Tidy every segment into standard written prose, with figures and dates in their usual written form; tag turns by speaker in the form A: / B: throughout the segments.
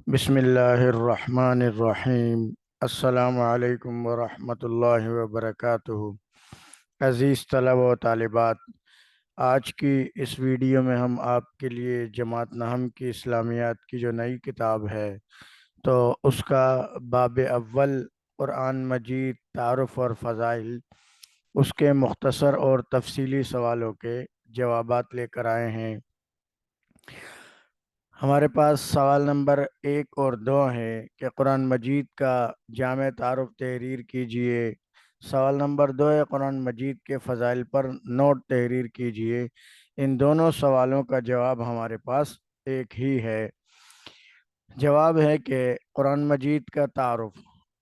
A: بسم اللہ الرحمن الرحیم۔ السلام علیکم ورحمۃ اللہ وبرکاتہ۔ عزیز طلبہ و طالبات، آج کی اس ویڈیو میں ہم آپ کے لیے جماعت نہم کی اسلامیات کی جو نئی کتاب ہے تو اس کا باب اول قرآن مجید تعارف اور فضائل، اس کے مختصر اور تفصیلی سوالوں کے جوابات لے کر آئے ہیں۔ ہمارے پاس سوال نمبر 1 اور 2 ہے کہ قرآن مجید کا جامع تعارف تحریر کیجئے۔ سوال نمبر 2 ہے قرآن مجید کے فضائل پر نوٹ تحریر کیجئے۔ ان دونوں سوالوں کا جواب ہمارے پاس ایک ہی ہے۔ جواب ہے کہ قرآن مجید کا تعارف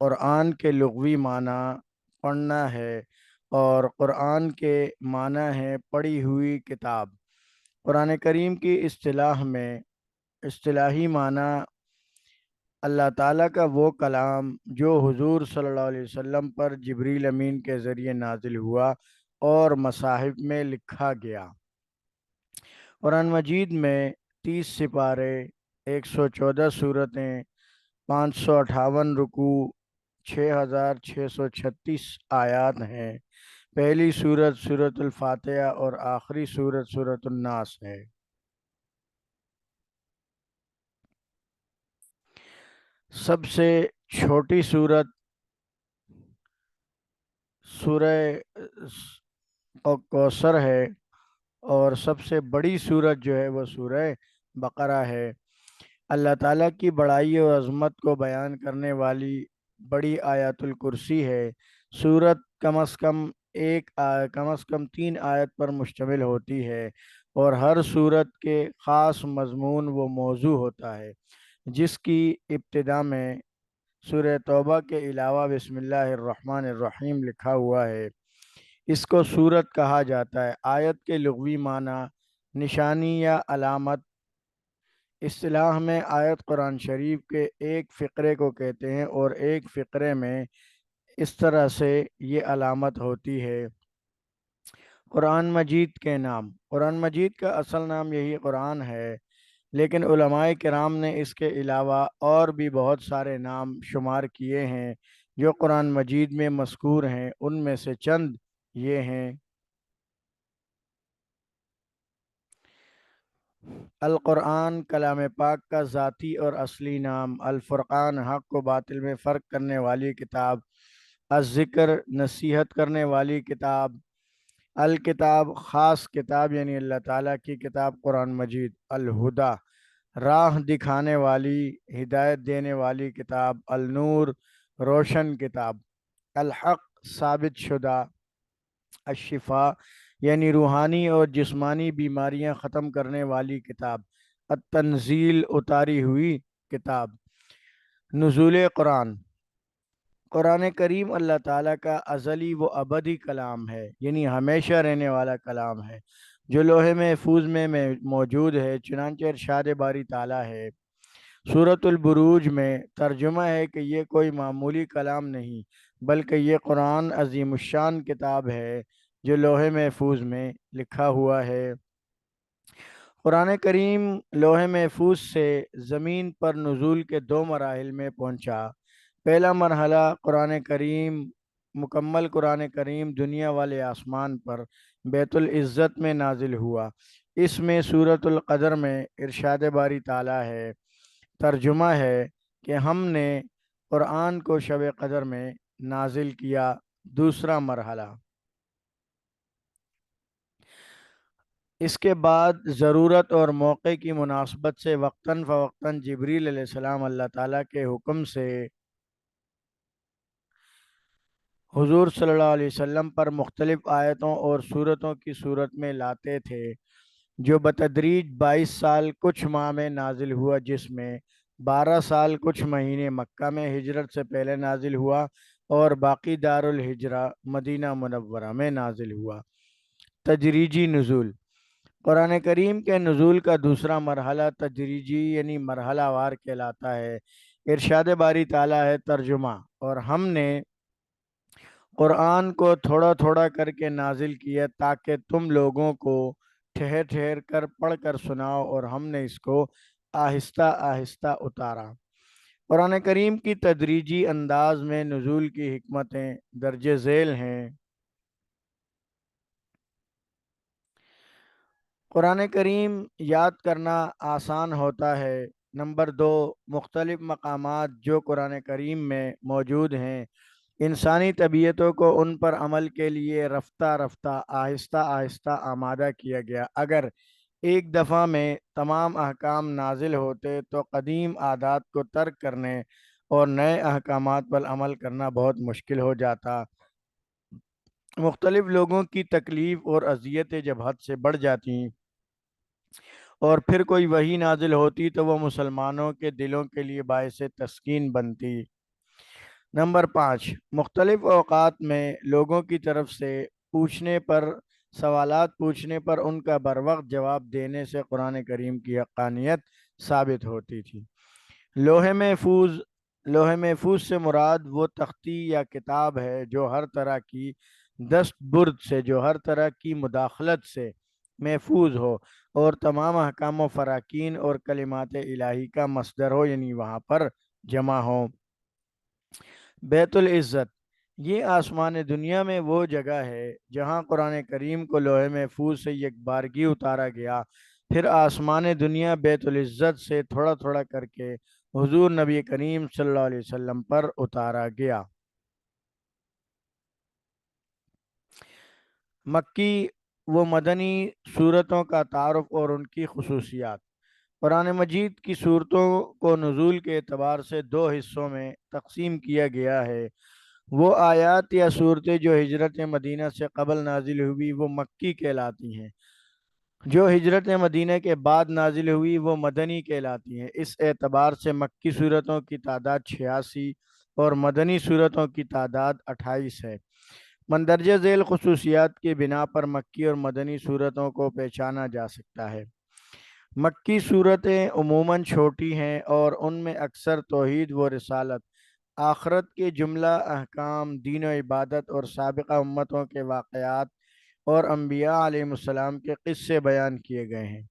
A: قرآن کے لغوی معنی پڑھنا ہے، اور قرآن کے معنی ہے پڑھی ہوئی کتاب۔ قرآن کریم کی اصطلاحی معنی اللہ تعالیٰ کا وہ کلام جو حضور صلی اللہ علیہ وسلم پر جبریل امین کے ذریعے نازل ہوا اور مصاحف میں لکھا گیا۔ قرآن مجید میں 30 سپارے، 114 صورتیں، 558 رکوع، 6636 آیات ہیں۔ پہلی سورت سورۃ الفاتحہ اور آخری سورت سورۃ الناس ہے۔ سب سے چھوٹی سورت سورہ کوثر ہے، اور سب سے بڑی سورت جو ہے وہ سورہ بقرہ ہے۔ اللہ تعالیٰ کی بڑائی اور عظمت کو بیان کرنے والی بڑی آیت الکرسی ہے۔ سورت کم از کم 3 آیت پر مشتمل ہوتی ہے، اور ہر سورت کے خاص مضمون و موضوع ہوتا ہے، جس کی ابتدا میں سورہ توبہ کے علاوہ بسم اللہ الرحمن الرحیم لکھا ہوا ہے۔ اس کو سورت کہا جاتا ہے۔ آیت کے لغوی معنی نشانی یا علامت۔ اصطلاح میں آیت قرآن شریف کے ایک فقرے کو کہتے ہیں، اور ایک فقرے میں اس طرح سے یہ علامت ہوتی ہے۔ قرآن مجید کے نام۔ قرآن مجید کا اصل نام یہی قرآن ہے، لیکن علماء کرام نے اس کے علاوہ اور بھی بہت سارے نام شمار کیے ہیں جو قرآن مجید میں مذکور ہیں۔ ان میں سے چند یہ ہیں: القرآن کلام پاک کا ذاتی اور اصلی نام۔ الفرقان حق و باطل میں فرق کرنے والی کتاب۔ الذکر نصیحت کرنے والی کتاب۔ الکتاب خاص کتاب یعنی اللہ تعالیٰ کی کتاب قرآن مجید۔ الہدا راہ دکھانے والی، ہدایت دینے والی کتاب۔ النور روشن کتاب۔ الحق ثابت شدہ۔ الشفاء یعنی روحانی اور جسمانی بیماریاں ختم کرنے والی کتاب۔ التنزیل اتاری ہوئی کتاب۔ نزول قرآن۔ قرآن کریم اللہ تعالیٰ کا ازلی و ابدی کلام ہے، یعنی ہمیشہ رہنے والا کلام ہے، جو لوح محفوظ میں موجود ہے۔ چنانچہ ارشاد باری تعالیٰ ہے سورۃ البروج میں، ترجمہ ہے کہ یہ کوئی معمولی کلام نہیں، بلکہ یہ قرآن عظیم الشان کتاب ہے جو لوح محفوظ میں لکھا ہوا ہے۔ قرآن کریم لوح محفوظ سے زمین پر نزول کے 2 مراحل میں پہنچا۔ پہلا مرحلہ مکمل قرآن کریم دنیا والے آسمان پر بیت العزت میں نازل ہوا۔ اس میں سورۃ القدر میں ارشاد باری تعالیٰ ہے، ترجمہ ہے کہ ہم نے قرآن کو شب قدر میں نازل کیا۔ دوسرا مرحلہ، اس کے بعد ضرورت اور موقع کی مناسبت سے وقتاً فوقتاً جبریل علیہ السلام اللہ تعالیٰ کے حکم سے حضور صلی اللہ علیہ وسلم پر مختلف آیتوں اور سورتوں کی صورت میں لاتے تھے، جو بتدریج 22 سال کچھ ماہ میں نازل ہوا، جس میں 12 سال کچھ مہینے مکہ میں ہجرت سے پہلے نازل ہوا، اور باقی دارالہجرہ مدینہ منورہ میں نازل ہوا۔ تدریجی نزول۔ قرآن کریم کے نزول کا دوسرا مرحلہ تدریجی یعنی مرحلہ وار کہلاتا ہے۔ ارشاد باری تعالیٰ ہے، ترجمہ، اور ہم نے قرآن کو تھوڑا تھوڑا کر کے نازل کیا تاکہ تم لوگوں کو ٹھہر ٹھہر کر پڑھ کر سناؤ، اور ہم نے اس کو آہستہ آہستہ اتارا۔ قرآن کریم کی تدریجی انداز میں نزول کی حکمتیں درج ذیل ہیں۔ قرآن کریم یاد کرنا آسان ہوتا ہے۔ نمبر دو، مختلف مقامات جو قرآن کریم میں موجود ہیں انسانی طبیعتوں کو ان پر عمل کے لیے رفتہ رفتہ آہستہ آہستہ آمادہ کیا گیا۔ اگر ایک دفعہ میں تمام احکام نازل ہوتے تو قدیم عادات کو ترک کرنے اور نئے احکامات پر عمل کرنا بہت مشکل ہو جاتا۔ مختلف لوگوں کی تکلیف اور اذیتیں جب حد سے بڑھ جاتی اور پھر کوئی وحی نازل ہوتی تو وہ مسلمانوں کے دلوں کے لیے باعث تسکین بنتی۔ نمبر 5، مختلف اوقات میں لوگوں کی طرف سے سوالات پوچھنے پر ان کا بروقت جواب دینے سے قرآن کریم کی حقانیت ثابت ہوتی تھی۔ لوح محفوظ سے مراد وہ تختی یا کتاب ہے جو ہر طرح کی ہر طرح کی مداخلت سے محفوظ ہو اور تمام احکام و فراکین اور کلمات الہی کا مصدر ہو، یعنی وہاں پر جمع ہو۔ بیت العزت، یہ آسمان دنیا میں وہ جگہ ہے جہاں قرآن کریم کو لوح محفوظ سے یکبارگی اتارا گیا، پھر آسمان دنیا بیت العزت سے تھوڑا تھوڑا کر کے حضور نبی کریم صلی اللہ علیہ وسلم پر اتارا گیا۔ مکی و مدنی صورتوں کا تعارف اور ان کی خصوصیات۔ قرآن مجید کی صورتوں کو نزول کے اعتبار سے دو حصوں میں تقسیم کیا گیا ہے۔ وہ آیات یا صورتیں جو ہجرت مدینہ سے قبل نازل ہوئی وہ مکی کہلاتی ہیں، جو ہجرت مدینہ کے بعد نازل ہوئی وہ مدنی کہلاتی ہیں۔ اس اعتبار سے مکی صورتوں کی تعداد 86 اور مدنی صورتوں کی تعداد 28 ہے۔ مندرجہ ذیل خصوصیات کی بنا پر مکی اور مدنی صورتوں کو پہچانا جا سکتا ہے۔ مکی صورتیں عموماً چھوٹی ہیں اور ان میں اکثر توحید و رسالت، آخرت کے جملہ احکام، دین و عبادت اور سابقہ امتوں کے واقعات اور انبیاء علیہ السلام کے قصے بیان کیے گئے ہیں،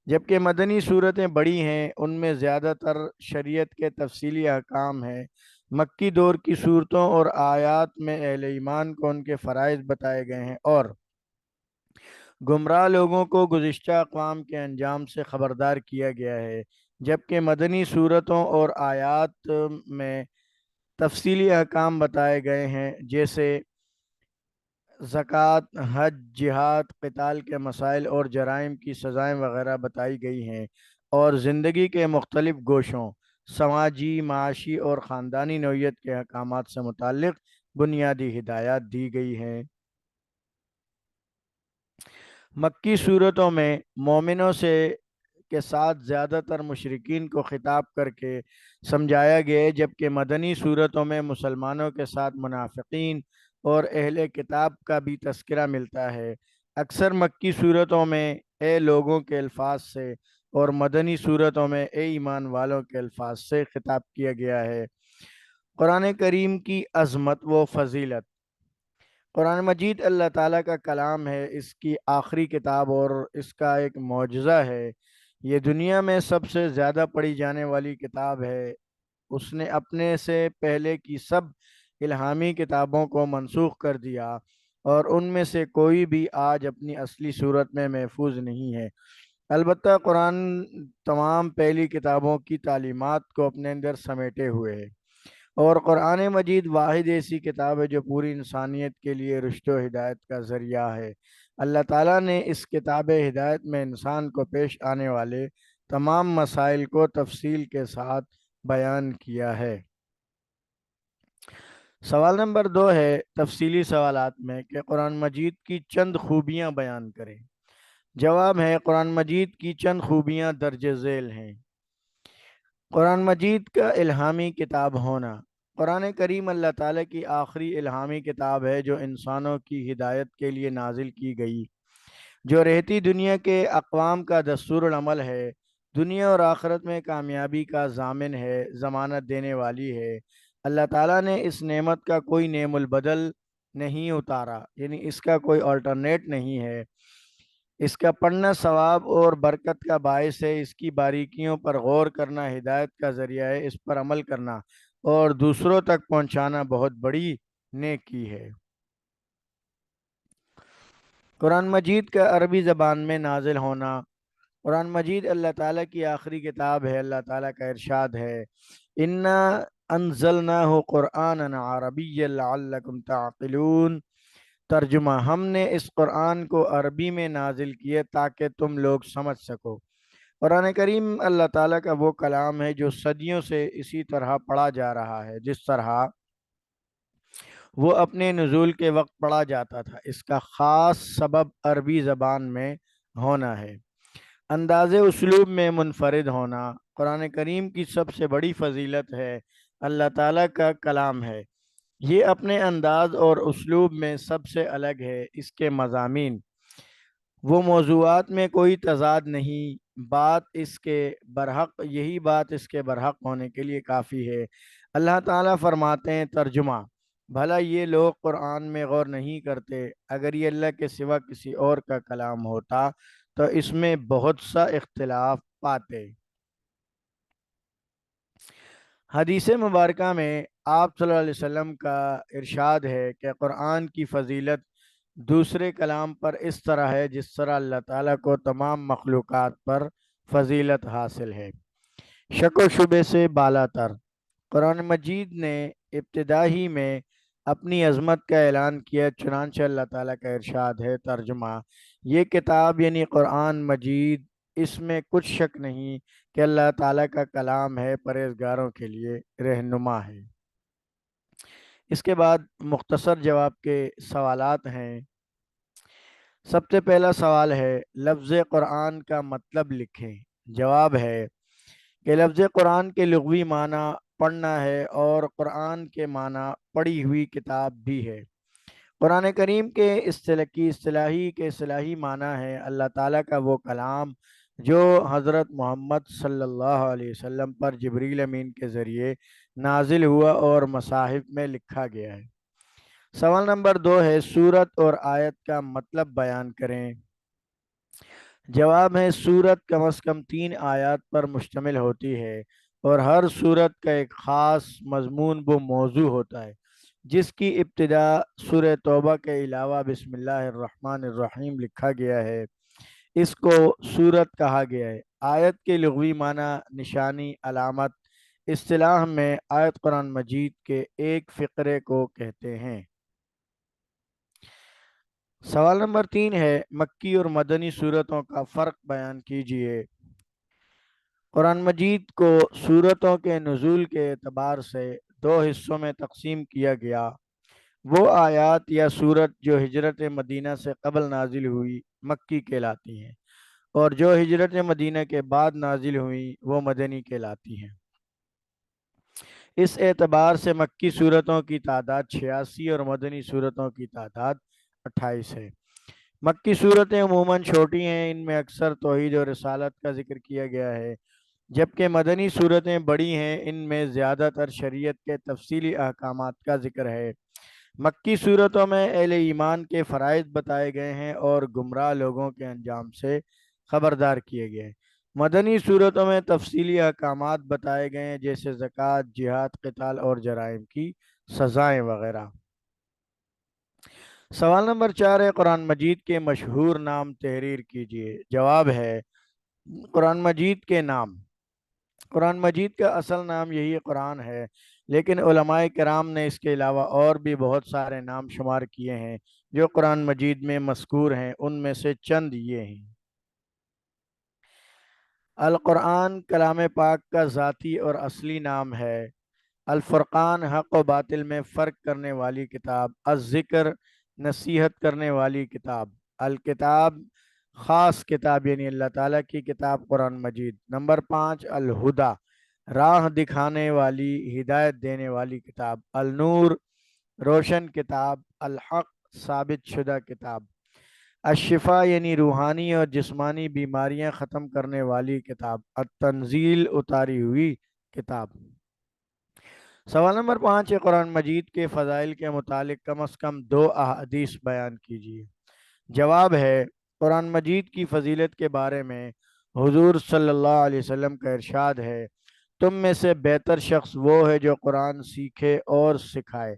A: جبکہ مدنی صورتیں بڑی ہیں، ان میں زیادہ تر شریعت کے تفصیلی احکام ہیں۔ مکی دور کی صورتوں اور آیات میں اہل ایمان کو ان کے فرائض بتائے گئے ہیں اور گمراہ لوگوں کو گزشتہ اقوام کے انجام سے خبردار کیا گیا ہے، جبکہ مدنی صورتوں اور آیات میں تفصیلی احکام بتائے گئے ہیں، جیسے زکوٰۃ، حج، جہاد، قتال کے مسائل اور جرائم کی سزائیں وغیرہ بتائی گئی ہیں، اور زندگی کے مختلف گوشوں، سماجی، معاشی اور خاندانی نوعیت کے احکامات سے متعلق بنیادی ہدایات دی گئی ہیں۔ مکی صورتوں میں مومنوں کے ساتھ زیادہ تر مشرکین کو خطاب کر کے سمجھایا گیا، جبکہ مدنی صورتوں میں مسلمانوں کے ساتھ منافقین اور اہل کتاب کا بھی تذکرہ ملتا ہے۔ اکثر مکی صورتوں میں اے لوگوں کے الفاظ سے اور مدنی صورتوں میں اے ایمان والوں کے الفاظ سے خطاب کیا گیا ہے۔ قرآن کریم کی عظمت و فضیلت۔ قرآن مجید اللہ تعالیٰ کا کلام ہے، اس کی آخری کتاب اور اس کا ایک معجزہ ہے۔ یہ دنیا میں سب سے زیادہ پڑھی جانے والی کتاب ہے۔ اس نے اپنے سے پہلے کی سب الہامی کتابوں کو منسوخ کر دیا اور ان میں سے کوئی بھی آج اپنی اصلی صورت میں محفوظ نہیں ہے۔ البتہ قرآن تمام پہلی کتابوں کی تعلیمات کو اپنے اندر سمیٹے ہوئے ہے، اور قرآن مجید واحد ایسی کتاب ہے جو پوری انسانیت کے لیے رشد و ہدایت کا ذریعہ ہے۔ اللہ تعالیٰ نے اس کتاب ہدایت میں انسان کو پیش آنے والے تمام مسائل کو تفصیل کے ساتھ بیان کیا ہے۔ سوال نمبر 2 ہے، تفصیلی سوالات میں کہ قرآن مجید کی چند خوبیاں بیان کریں۔ جواب ہے، قرآن مجید کی چند خوبیاں درج ذیل ہیں۔ قرآن مجید کا الہامی کتاب ہونا۔ قرآن کریم اللہ تعالیٰ کی آخری الہامی کتاب ہے جو انسانوں کی ہدایت کے لیے نازل کی گئی، جو رہتی دنیا کے اقوام کا دستور العمل ہے، دنیا اور آخرت میں کامیابی کا ضامن ہے، ضمانت دینے والی ہے۔ اللہ تعالیٰ نے اس نعمت کا کوئی نعم البدل نہیں اتارا، یعنی اس کا کوئی آلٹرنیٹ نہیں ہے۔ اس کا پڑھنا ثواب اور برکت کا باعث ہے، اس کی باریکیوں پر غور کرنا ہدایت کا ذریعہ ہے، اس پر عمل کرنا اور دوسروں تک پہنچانا بہت بڑی نیکی ہے۔ قرآن مجید کا عربی زبان میں نازل ہونا۔ قرآن مجید اللہ تعالیٰ کی آخری کتاب ہے۔ اللہ تعالیٰ کا ارشاد ہے، انا انزلناہ قرآنا عربیا لعلکم تعقلون۔ ترجمہ، ہم نے اس قرآن کو عربی میں نازل کیے تاکہ تم لوگ سمجھ سکو۔ قرآن کریم اللہ تعالیٰ کا وہ کلام ہے جو صدیوں سے اسی طرح پڑھا جا رہا ہے جس طرح وہ اپنے نزول کے وقت پڑھا جاتا تھا۔ اس کا خاص سبب عربی زبان میں ہونا ہے، انداز اسلوب میں منفرد ہونا۔ قرآن کریم کی سب سے بڑی فضیلت ہے اللہ تعالیٰ کا کلام ہے، یہ اپنے انداز اور اسلوب میں سب سے الگ ہے۔ اس کے مضامین وہ موضوعات میں کوئی تضاد نہیں، یہی بات اس کے برحق ہونے کے لیے کافی ہے۔ اللہ تعالیٰ فرماتے ہیں، ترجمہ، بھلا یہ لوگ قرآن میں غور نہیں کرتے؟ اگر یہ اللہ کے سوا کسی اور کا کلام ہوتا تو اس میں بہت سا اختلاف پاتے۔ حدیث مبارکہ میں آپ صلی اللہ علیہ وسلم کا ارشاد ہے کہ قرآن کی فضیلت دوسرے کلام پر اس طرح ہے جس طرح اللہ تعالیٰ کو تمام مخلوقات پر فضیلت حاصل ہے، شک و شبے سے بالا تر۔ قرآن مجید نے ابتدا ہی میں اپنی عظمت کا اعلان کیا، چنانچہ اللہ تعالیٰ کا ارشاد ہے، ترجمہ، یہ کتاب یعنی قرآن مجید، اس میں کچھ شک نہیں کہ اللہ تعالیٰ کا کلام ہے، پرہیزگاروں کے لیے رہنما ہے۔ اس کے بعد مختصر جواب کے سوالات ہیں۔ سب سے پہلا سوال ہے، لفظ قرآن کا مطلب لکھیں۔ جواب ہے کہ لفظ قرآن کے لغوی معنی پڑھنا ہے اور قرآن کے معنی پڑھی ہوئی کتاب بھی ہے۔ قرآن کریم کے اصطلاحی معنی ہے اللہ تعالیٰ کا وہ کلام جو حضرت محمد صلی اللہ علیہ وسلم پر جبریل امین کے ذریعے نازل ہوا اور مصاحف میں لکھا گیا ہے۔ سوال نمبر 2 ہے، سورت اور آیت کا مطلب بیان کریں۔ جواب ہے، سورت کم از کم 3 آیات پر مشتمل ہوتی ہے اور ہر سورت کا ایک خاص مضمون و موضوع ہوتا ہے، جس کی ابتدا سورہ توبہ کے علاوہ بسم اللہ الرحمن الرحیم لکھا گیا ہے، اس کو سورت کہا گیا ہے۔ آیت کے لغوی معنی نشانی، علامت۔ اصطلاح میں آیت قرآن مجید کے ایک فقرے کو کہتے ہیں۔ سوال نمبر 3 ہے، مکی اور مدنی سورتوں کا فرق بیان کیجیے۔ قرآن مجید کو سورتوں کے نزول کے اعتبار سے 2 حصوں میں تقسیم کیا گیا۔ وہ آیات یا سورت جو ہجرت مدینہ سے قبل نازل ہوئی مکی کہلاتی ہیں، اور جو ہجرت مدینہ کے بعد نازل ہوئی وہ مدنی کہلاتی ہیں۔ اس اعتبار سے مکی سورتوں کی تعداد 86 اور مدنی سورتوں کی تعداد 28 ہے۔ مکی صورتیں عموماً چھوٹی ہیں، ان میں اکثر توحید اور رسالت کا ذکر کیا گیا ہے، جبکہ مدنی صورتیں بڑی ہیں، ان میں زیادہ تر شریعت کے تفصیلی احکامات کا ذکر ہے۔ مکی صورتوں میں اہل ایمان کے فرائض بتائے گئے ہیں اور گمراہ لوگوں کے انجام سے خبردار کیے گئے ہیں۔ مدنی صورتوں میں تفصیلی احکامات بتائے گئے ہیں، جیسے زکوٰۃ، جہاد، قتال اور جرائم کی سزائیں وغیرہ۔ سوال نمبر 4 ہے، قرآن مجید کے مشہور نام تحریر کیجیے۔ جواب ہے، قرآن مجید کے نام۔ قرآن مجید کا اصل نام یہی قرآن ہے، لیکن علماء کرام نے اس کے علاوہ اور بھی بہت سارے نام شمار کیے ہیں جو قرآن مجید میں مذکور ہیں، ان میں سے چند یہ ہیں۔ القرآن کلام پاک کا ذاتی اور اصلی نام ہے۔ الفرقان حق و باطل میں فرق کرنے والی کتاب۔ الذکر نصیحت کرنے والی کتاب۔ الکتاب خاص کتاب یعنی اللہ تعالیٰ کی کتاب قرآن مجید۔ نمبر 5 الہدا راہ دکھانے والی، ہدایت دینے والی کتاب۔ النور روشن کتاب۔ الحق ثابت شدہ کتاب۔ الشفا یعنی روحانی اور جسمانی بیماریاں ختم کرنے والی کتاب۔ التنزیل اتاری ہوئی کتاب۔ سوال نمبر 5 ہے، قرآن مجید کے فضائل کے متعلق کم از کم 2 احادیث بیان کیجیے۔ جواب ہے، قرآن مجید کی فضیلت کے بارے میں حضور صلی اللہ علیہ وسلم کا ارشاد ہے، تم میں سے بہتر شخص وہ ہے جو قرآن سیکھے اور سکھائے۔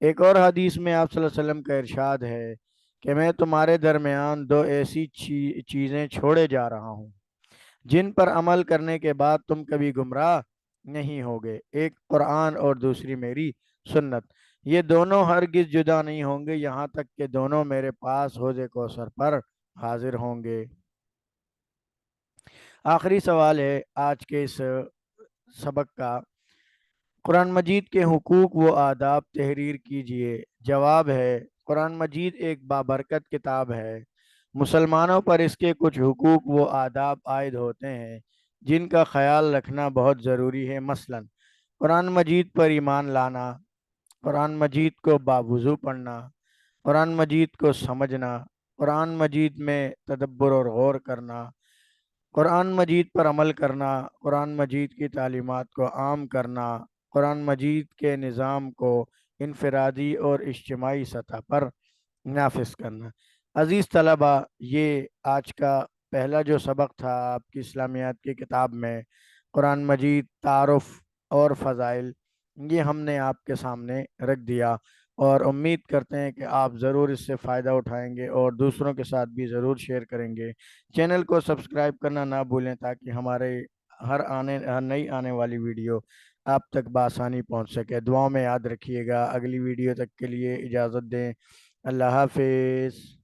A: ایک اور حدیث میں آپ صلی اللہ علیہ وسلم کا ارشاد ہے کہ میں تمہارے درمیان دو ایسی چیزیں چھوڑے جا رہا ہوں جن پر عمل کرنے کے بعد تم کبھی گمراہ نہیں ہوگے، ایک قرآن اور دوسری میری سنت۔ یہ دونوں ہرگز جدا نہیں ہوں گے یہاں تک کہ دونوں میرے پاس حوض کوثر پر حاضر ہوں گے۔ آخری سوال ہے آج کے اس سبق کا، قرآن مجید کے حقوق و آداب تحریر کیجئے۔ جواب ہے، قرآن مجید ایک بابرکت کتاب ہے۔ مسلمانوں پر اس کے کچھ حقوق و آداب عائد ہوتے ہیں جن کا خیال رکھنا بہت ضروری ہے۔ مثلا قرآن مجید پر ایمان لانا، قرآن مجید کو باوضو پڑھنا، قرآن مجید کو سمجھنا، قرآن مجید میں تدبر اور غور کرنا، قرآن مجید پر عمل کرنا، قرآن مجید کی تعلیمات کو عام کرنا، قرآن مجید کے نظام کو انفرادی اور اجتماعی سطح پر نافذ کرنا۔ عزیز طلبہ، یہ آج کا پہلا جو سبق تھا آپ کی اسلامیات کی کتاب میں، قرآن مجید تعارف اور فضائل، یہ ہم نے آپ کے سامنے رکھ دیا، اور امید کرتے ہیں کہ آپ ضرور اس سے فائدہ اٹھائیں گے اور دوسروں کے ساتھ بھی ضرور شیئر کریں گے۔ چینل کو سبسکرائب کرنا نہ بھولیں تاکہ ہمارے ہر نئی آنے والی ویڈیو آپ تک بآسانی پہنچ سکے۔ دعاؤں میں یاد رکھیے گا۔ اگلی ویڈیو تک کے لیے اجازت دیں۔ اللہ حافظ۔